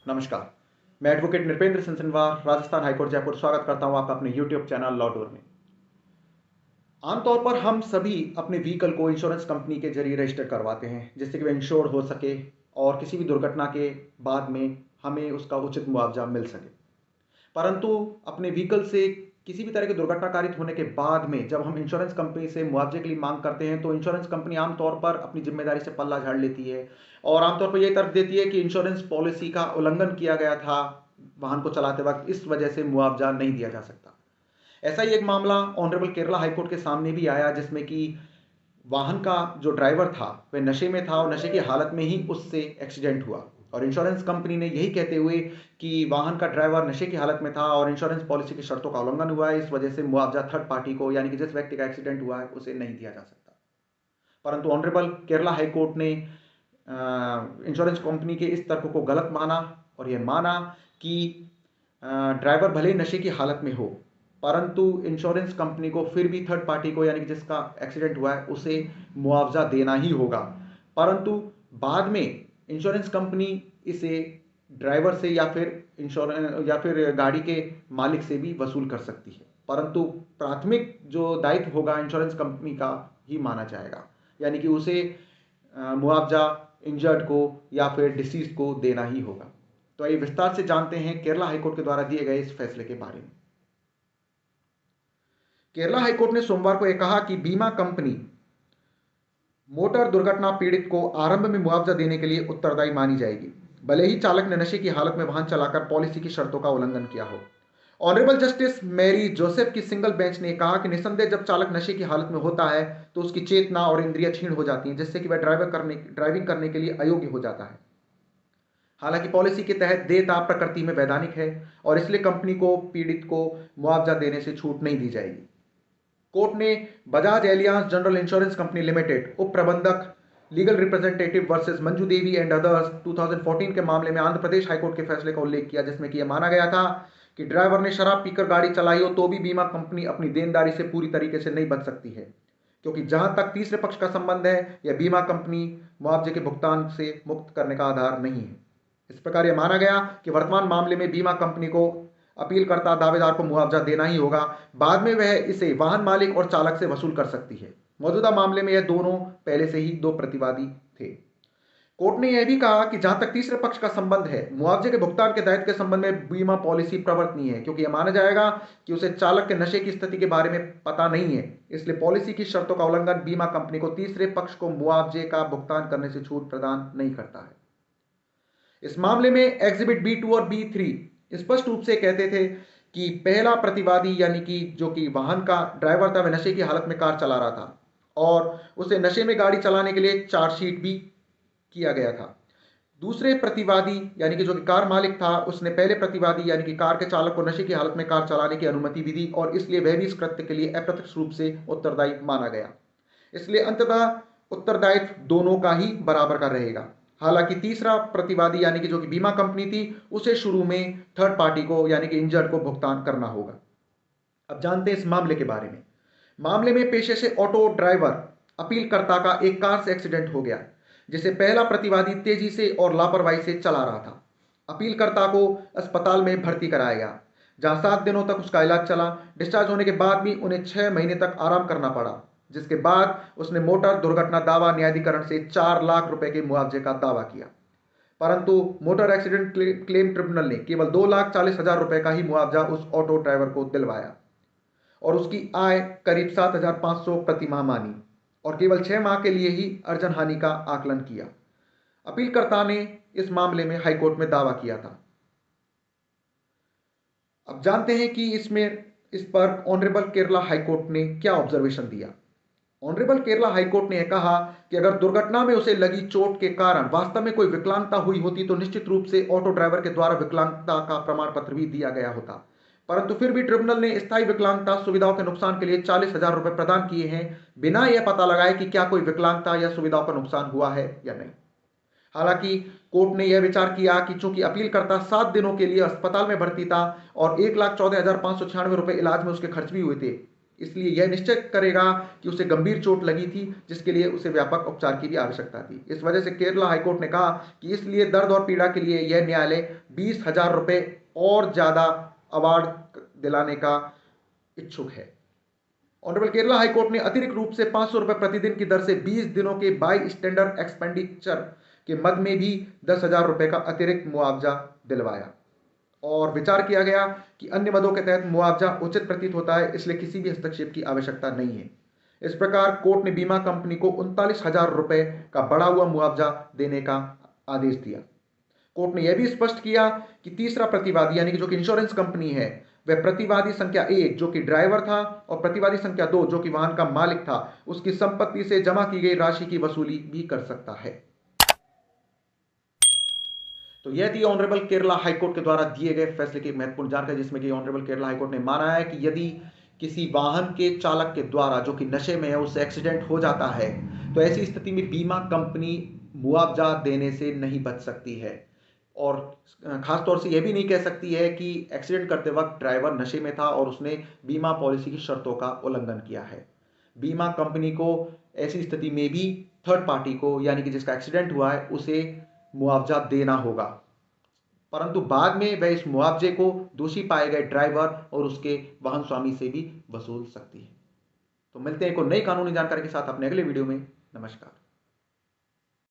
नमस्कार। मैं advocate Nripendra Singh Sinwar, Rajasthan high court Jaipur स्वागत करता हूं आपका अपने यूट्यूब चैनल लॉ टूर में। आमतौर पर हम सभी अपने व्हीकल को इंश्योरेंस कंपनी के जरिए रजिस्टर करवाते हैं जिससे कि वह इंश्योर हो सके और किसी भी दुर्घटना के बाद में हमें उसका उचित मुआवजा मिल सके। परंतु अपने व्हीकल से किसी भी तरह की दुर्घटना कारित होने के बाद में जब हम इंश्योरेंस कंपनी से मुआवजे के लिए मांग करते हैं तो इंश्योरेंस कंपनी आमतौर पर अपनी जिम्मेदारी से पल्ला झाड़ लेती है और आमतौर पर यह तर्क देती है कि इंश्योरेंस पॉलिसी का उल्लंघन किया गया था वाहन को चलाते वक्त, इस वजह से मुआवजा नहीं दिया जा सकता। ऐसा ही एक मामला ऑनरेबल केरला हाईकोर्ट के सामने भी आया जिसमें कि वाहन का जो ड्राइवर था वह नशे में था और नशे की हालत में ही उससे एक्सीडेंट हुआ और इंश्योरेंस कंपनी ने यही कहते हुए कि वाहन का ड्राइवर नशे की हालत में था और इंश्योरेंस पॉलिसी की शर्तों का उल्लंघन हुआ है, इस वजह से मुआवजा थर्ड पार्टी को यानी कि जिस व्यक्ति का एक्सीडेंट हुआ है उसे नहीं दिया जा सकता। परंतु ऑनरेबल केरला हाईकोर्ट ने इंश्योरेंस कंपनी के इस तर्क को गलत माना और यह माना कि ड्राइवर भले ही नशे की हालत में हो परंतु इंश्योरेंस कंपनी को फिर भी थर्ड पार्टी को यानी कि जिसका एक्सीडेंट हुआ है उसे मुआवजा देना ही होगा। परंतु बाद में इंश्योरेंस कंपनी इसे ड्राइवर से या फिर इंश्योरेंस या फिर गाड़ी के मालिक से भी वसूल कर सकती है, परंतु प्राथमिक जो दायित्व होगा इंश्योरेंस कंपनी का ही माना जाएगा, यानी कि उसे मुआवजा इंजर्ड को या फिर डिसीज को देना ही होगा। तो आइए विस्तार से जानते हैं केरला हाईकोर्ट के द्वारा दिए गए इस फैसले के बारे में। केरला हाईकोर्ट ने सोमवार को यह कहा कि बीमा कंपनी मोटर दुर्घटना पीड़ित को आरंभ में मुआवजा देने के लिए उत्तरदायी मानी जाएगी, भले ही चालक ने नशे की हालत में वाहन चलाकर पॉलिसी की शर्तों का उल्लंघन किया हो। ऑनरेबल जस्टिस मैरी जोसेफ की सिंगल बेंच ने कहा कि निसंदेह जब चालक नशे की हालत में होता है तो उसकी चेतना और इंद्रियां क्षीण हो जाती हैं जिससे कि वह ड्राइविंग करने के लिए अयोग्य हो जाता है। हालांकि पॉलिसी के तहत देयता प्रकृति में वैधानिक है और इसलिए कंपनी को पीड़ित को मुआवजा देने से छूट नहीं दी जाएगी। कोर्ट ने Bajaj Alliance general insurance company limited उप प्रबंधक legal representative versus Manju Devi and others 2014 के मामले में आंध्र प्रदेश हाईकोर्ट के फैसले का उल्लेख किया जिसमें कि यह माना गया था कि ड्राइवर ने शराब पीकर गाड़ी चलाई हो तो भी बीमा कंपनी अपनी देनदारी से पूरी तरीके से नहीं बच सकती है, क्योंकि जहां तक तीसरे पक्ष का संबंध है यह बीमा कंपनी मुआवजे के भुगतान से मुक्त करने का आधार नहीं है। इस प्रकार यह माना गया कि वर्तमान मामले में बीमा कंपनी को अपीलकर्ता दावेदार को मुआवजा देना ही होगा, बाद में वह इसे वाहन मालिक और चालक से वसूल कर सकती है। मौजूदा मामले में यह दोनों पहले से ही दो प्रतिवादी थे। कोर्ट ने यह भी कहा कि जहां तक तीसरे पक्ष का संबंध है मुआवजे के भुगतान के दायित्व के संबंध में बीमा पॉलिसी प्रवर्तनीय है, क्योंकि यह माना जाएगा कि उसे चालक के नशे की स्थिति के बारे में पता नहीं है, इसलिए पॉलिसी की शर्तों का उल्लंघन बीमा कंपनी को तीसरे पक्ष को मुआवजे का भुगतान करने से छूट प्रदान नहीं करता है। इस मामले में एग्जिबिट B2 और B3 स्पष्ट रूप से कहते थे कि पहला प्रतिवादी यानी कि जो कि वाहन का ड्राइवर था वह नशे की हालत में कार चला रहा था और उसे नशे में गाड़ी चलाने के लिए चार्जशीट भी किया गया था। दूसरे प्रतिवादी यानी कि जो कि कार मालिक था उसने पहले प्रतिवादी यानी कि कार के चालक को नशे की हालत में कार चलाने की अनुमति भी दी और इसलिए वह भी इस कृत्य के लिए अप्रत्यक्ष रूप से उत्तरदायी माना गया। इसलिए अंततः उत्तरदायित्व दोनों का ही बराबर का रहेगा। हालांकि तीसरा प्रतिवादी यानी कि जो कि बीमा कंपनी थी उसे शुरू में थर्ड पार्टी को यानी कि इंजर्ड को भुगतान करना होगा। अब जानते हैं इस मामले के बारे में। मामले में पेशे से ऑटो ड्राइवर अपीलकर्ता का एक कार से एक्सीडेंट हो गया जिसे पहला प्रतिवादी तेजी से और लापरवाही से चला रहा था। अपीलकर्ता को अस्पताल में भर्ती कराया गया जहां 7 दिनों तक उसका इलाज चला। डिस्चार्ज होने के बाद भी उन्हें 6 महीने तक आराम करना पड़ा, जिसके बाद उसने मोटर दुर्घटना दावा न्यायाधिकरण से 4 लाख रुपए के मुआवजे का दावा किया, परंतु मोटर एक्सीडेंट क्लेम ट्रिब्यूनल ने केवल 2,40,000 रुपए का ही मुआवजा उस ऑटो ड्राइवर को दिलवाया और उसकी आय करीब 7,500 प्रति माह मानी और केवल 6 माह के लिए ही अर्जन हानि का आकलन किया। अपीलकर्ता ने इस मामले में हाईकोर्ट में दावा किया था। अब जानते हैं कि इस पर ऑनरेबल केरला हाईकोर्ट ने क्या ऑब्जर्वेशन दिया। ऑनरेबल केरला हाईकोर्ट ने यह कहा कि अगर दुर्घटना में उसे लगी चोट के कारण वास्तव में कोई विकलांगता हुई होती तो निश्चित रूप से ऑटो ड्राइवर के द्वारा विकलांगता का प्रमाण पत्र भी दिया गया होता, परंतु फिर भी ट्रिब्यूनल ने स्थायी विकलांगता सुविधाओं के नुकसान के लिए 40,000 रुपए प्रदान किए हैं बिना यह पता लगाए कि क्या कोई विकलांगता या सुविधाओं का नुकसान हुआ है या नहीं। हालांकि कोर्ट ने यह विचार किया कि चूंकि अपीलकर्ता 7 दिनों के लिए अस्पताल में भर्ती था और 1,14,596 रुपए इलाज में उसके खर्च भी हुए थे, इसलिए यह निश्चित करेगा कि उसे गंभीर चोट लगी थी, जिसके लिए उसे व्यापक उपचार की भी आवश्यकता थी। इस वजह से केरला हाईकोर्ट ने कहा कि इसलिए दर्द और पीड़ा के लिए यह न्यायालय 20,000 रुपये और ज़्यादा अवार्ड दिलाने का इच्छुक है। ऑनरेबल केरला हाईकोर्ट ने अतिरिक्त रूप से 500 रुपये प्रतिदिन की दर से 20 दिनों के बाई स्टैंडर्ड एक्सपेंडिचर के मद में भी 10,000 रुपये का अतिरिक्त मुआवजा दिलवाया और विचार किया गया कि अन्य मदों के तहत मुआवजा उचित प्रतीत होता है, इसलिए किसी भी हस्तक्षेप की आवश्यकता नहीं है। इस प्रकार कोर्ट ने बीमा कंपनी को 39,000 रुपये का बढ़ा हुआ मुआवजा देने का आदेश दिया। कोर्ट ने यह भी स्पष्ट किया कि तीसरा प्रतिवादी यानी कि जो कि इंश्योरेंस कंपनी है, वह प्रतिवादी संख्या 1 जो कि ड्राइवर था और प्रतिवादी संख्या 2 जो कि वाहन का मालिक था, उसकी संपत्ति से जमा की गई राशि की वसूली भी कर सकता है। तो यह थी ऑनरेबल केरला हाईकोर्ट के द्वारा दिए गए फैसले की महत्वपूर्ण जानकारी, जिसमें कि ऑनरेबल केरला हाईकोर्ट ने माना है कि यदि किसी वाहन के चालक के द्वारा जो कि नशे में है उससे एक्सीडेंट हो जाता है, तो ऐसी स्थिति में बीमा कंपनी मुआवजा देने से नहीं बच सकती है और खासतौर से यह भी नहीं कह सकती है कि एक्सीडेंट करते वक्त ड्राइवर नशे में था और उसने बीमा पॉलिसी की शर्तों का उल्लंघन किया है। बीमा कंपनी को ऐसी स्थिति में भी थर्ड पार्टी को यानी कि जिसका एक्सीडेंट हुआ है उसे मुआवजा देना होगा, परंतु बाद में वह इस मुआवजे को दोषी पाए गए ड्राइवर और उसके वाहन स्वामी से भी वसूल सकती है। तो मिलते हैं एक और नई कानूनी जानकारी के साथ अपने अगले वीडियो में। नमस्कार।